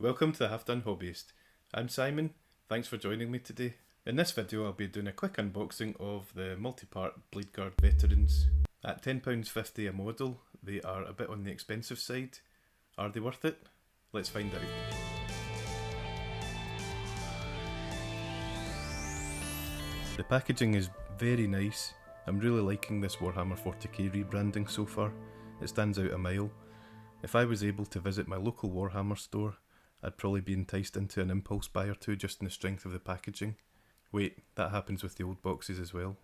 Welcome to the Half Done Hobbyist. I'm Simon, thanks for joining me today. In this video I'll be doing a quick unboxing of the multi-part Bladeguard Veterans. At £10.50 a model, they are a bit on the expensive side. Are they worth it? Let's find out. The packaging is very nice. I'm really liking this Warhammer 40k rebranding so far. It stands out a mile. If I was able to visit my local Warhammer store, I'd probably be enticed into an impulse buy or two just in the strength of the packaging. Wait, that happens with the old boxes as well.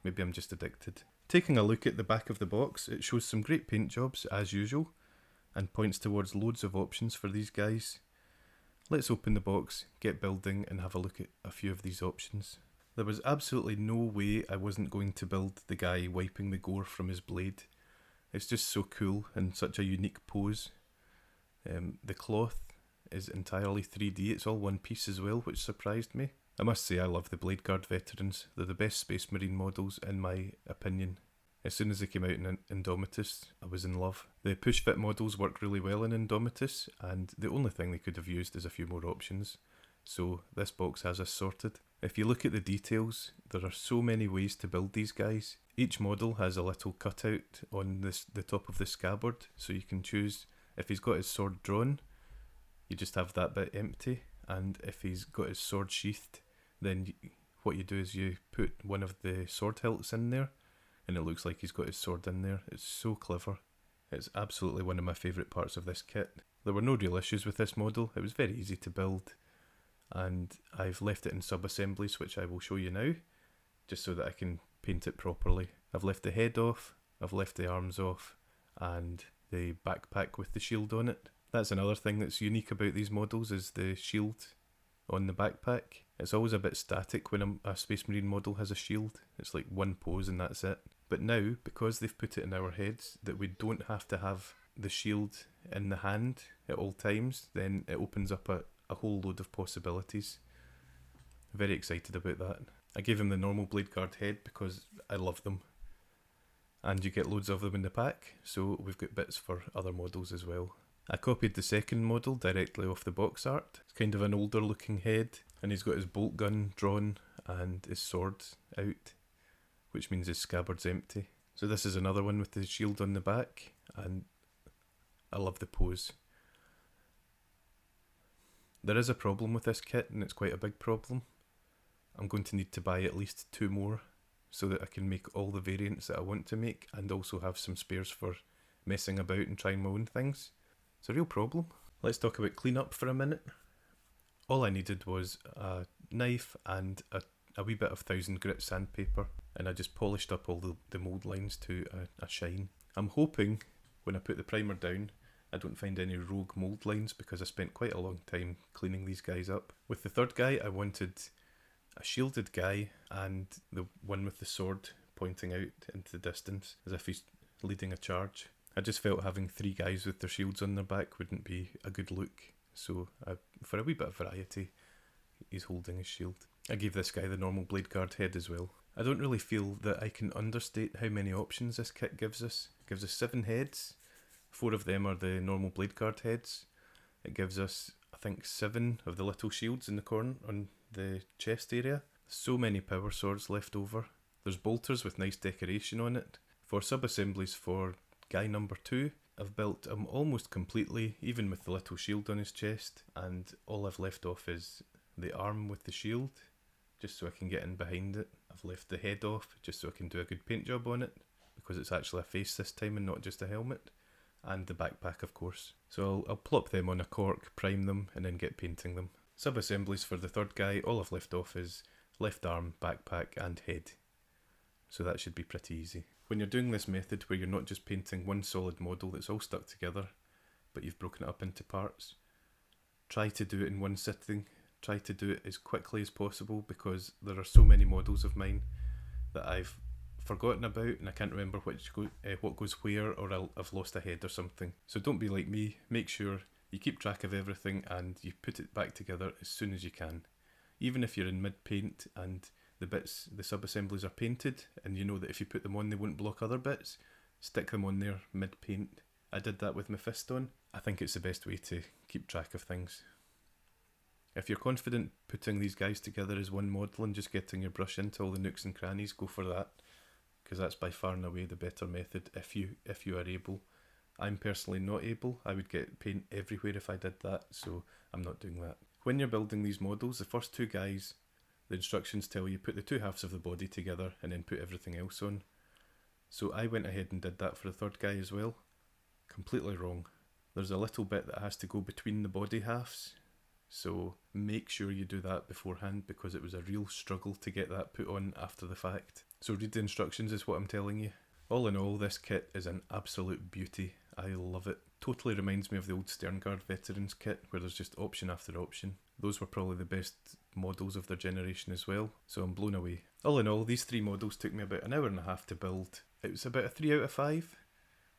Maybe I'm just addicted. Taking a look at the back of the box, it shows some great paint jobs as usual, and points towards loads of options for these guys. Let's open the box, get building, and have a look at a few of these options. There was absolutely no way I wasn't going to build the guy wiping the gore from his blade. It's just so cool and such a unique pose. The cloth is entirely 3D, it's all one piece as well, which surprised me. I must say I love the Bladeguard Veterans. They're the best Space Marine models in my opinion. As soon as they came out in Indomitus, I was in love. The push-fit models work really well in Indomitus, and the only thing they could have used is a few more options. So this box has us sorted. If you look at the details, there are so many ways to build these guys. Each model has a little cutout on the top of the scabbard, so you can choose if he's got his sword drawn, you just have that bit empty, and if he's got his sword sheathed, then what you do is you put one of the sword hilts in there, and it looks like he's got his sword in there. It's so clever. It's absolutely one of my favourite parts of this kit. There were no real issues with this model. It was very easy to build, and I've left it in sub-assemblies, which I will show you now, just so that I can paint it properly. I've left the head off, I've left the arms off, and the backpack with the shield on it. That's another thing that's unique about these models, is the shield on the backpack. It's always a bit static when a Space Marine model has a shield. It's like one pose and that's it. But now, because they've put it in our heads that we don't have to have the shield in the hand at all times, then it opens up a whole load of possibilities. Very excited about that. I gave him the normal Bladeguard head because I love them. And you get loads of them in the pack, so we've got bits for other models as well. I copied the second model directly off the box art. It's kind of an older looking head, and he's got his bolt gun drawn and his sword out, which means his scabbard's empty. So this is another one with the shield on the back, and I love the pose. There is a problem with this kit, and it's quite a big problem. I'm going to need to buy at least 2 more so that I can make all the variants that I want to make, and also have some spares for messing about and trying my own things. It's a real problem. Let's talk about cleanup for a minute. All I needed was a knife and a wee bit of 1000 grit sandpaper, and I just polished up all the mould lines to a shine. I'm hoping when I put the primer down I don't find any rogue mould lines, because I spent quite a long time cleaning these guys up. With the third guy I wanted a shielded guy and the one with the sword pointing out into the distance as if he's leading a charge. I just felt having 3 guys with their shields on their back wouldn't be a good look, so for a wee bit of variety, he's holding his shield. I gave this guy the normal Bladeguard head as well. I don't really feel that I can understate how many options this kit gives us. It gives us 7 heads, 4 of them are the normal Bladeguard heads. It gives us, I think, 7 of the little shields in the corner on the chest area. So many power swords left over. There's bolters with nice decoration on it. For sub-assemblies for guy number 2, I've built him almost completely, even with the little shield on his chest, and all I've left off is the arm with the shield, just so I can get in behind it. I've left the head off, just so I can do a good paint job on it, because it's actually a face this time and not just a helmet, and the backpack of course. So I'll plop them on a cork, prime them, and then get painting them. Sub-assemblies for the third guy, all I've left off is left arm, backpack and head. So that should be pretty easy. When you're doing this method where you're not just painting one solid model that's all stuck together, but you've broken it up into parts, try to do it in one sitting. Try to do it as quickly as possible, because there are so many models of mine that I've forgotten about and I can't remember what goes where, or I've lost a head or something. So don't be like me. Make sure you keep track of everything and you put it back together as soon as you can. Even if you're in mid-paint and the sub-assemblies are painted, and you know that if you put them on they won't block other bits, stick them on there mid-paint I did that with my fist on. I think it's the best way to keep track of things. If you're confident putting these guys together as one model and just getting your brush into all the nooks and crannies, go for that, because that's by far and away the better method if you are able. I'm personally not able. I would get paint everywhere if I did that, so I'm not doing that. When you're building these models, the first two guys, the instructions tell you put the two halves of the body together and then put everything else on. So I went ahead and did that for the third guy as well. Completely wrong. There's a little bit that has to go between the body halves, so make sure you do that beforehand, because it was a real struggle to get that put on after the fact. So read the instructions is what I'm telling you. All in all, this kit is an absolute beauty. I love it. Totally reminds me of the old Bladeguard Veterans kit, where there's just option after option. Those were probably the best models of their generation as well, so I'm blown away. All in all, these 3 models took me about an hour and a half to build. It was about a 3 out of 5,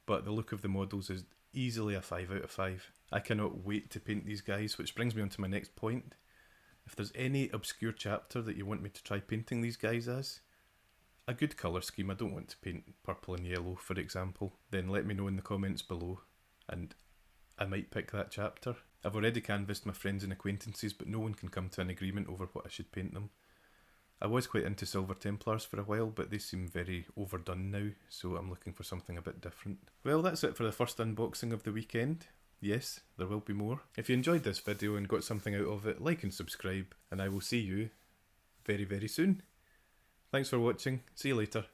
but the look of the models is easily a 5 out of 5. I cannot wait to paint these guys, which brings me on to my next point. If there's any obscure chapter that you want me to try painting these guys as, a good colour scheme, I don't want to paint purple and yellow for example, then let me know in the comments below and I might pick that chapter. I've already canvassed my friends and acquaintances, but no one can come to an agreement over what I should paint them. I was quite into Silver Templars for a while, but they seem very overdone now, so I'm looking for something a bit different. Well, that's it for the first unboxing of the weekend. Yes, there will be more. If you enjoyed this video and got something out of it, like and subscribe, and I will see you very, very soon. Thanks for watching. See you later.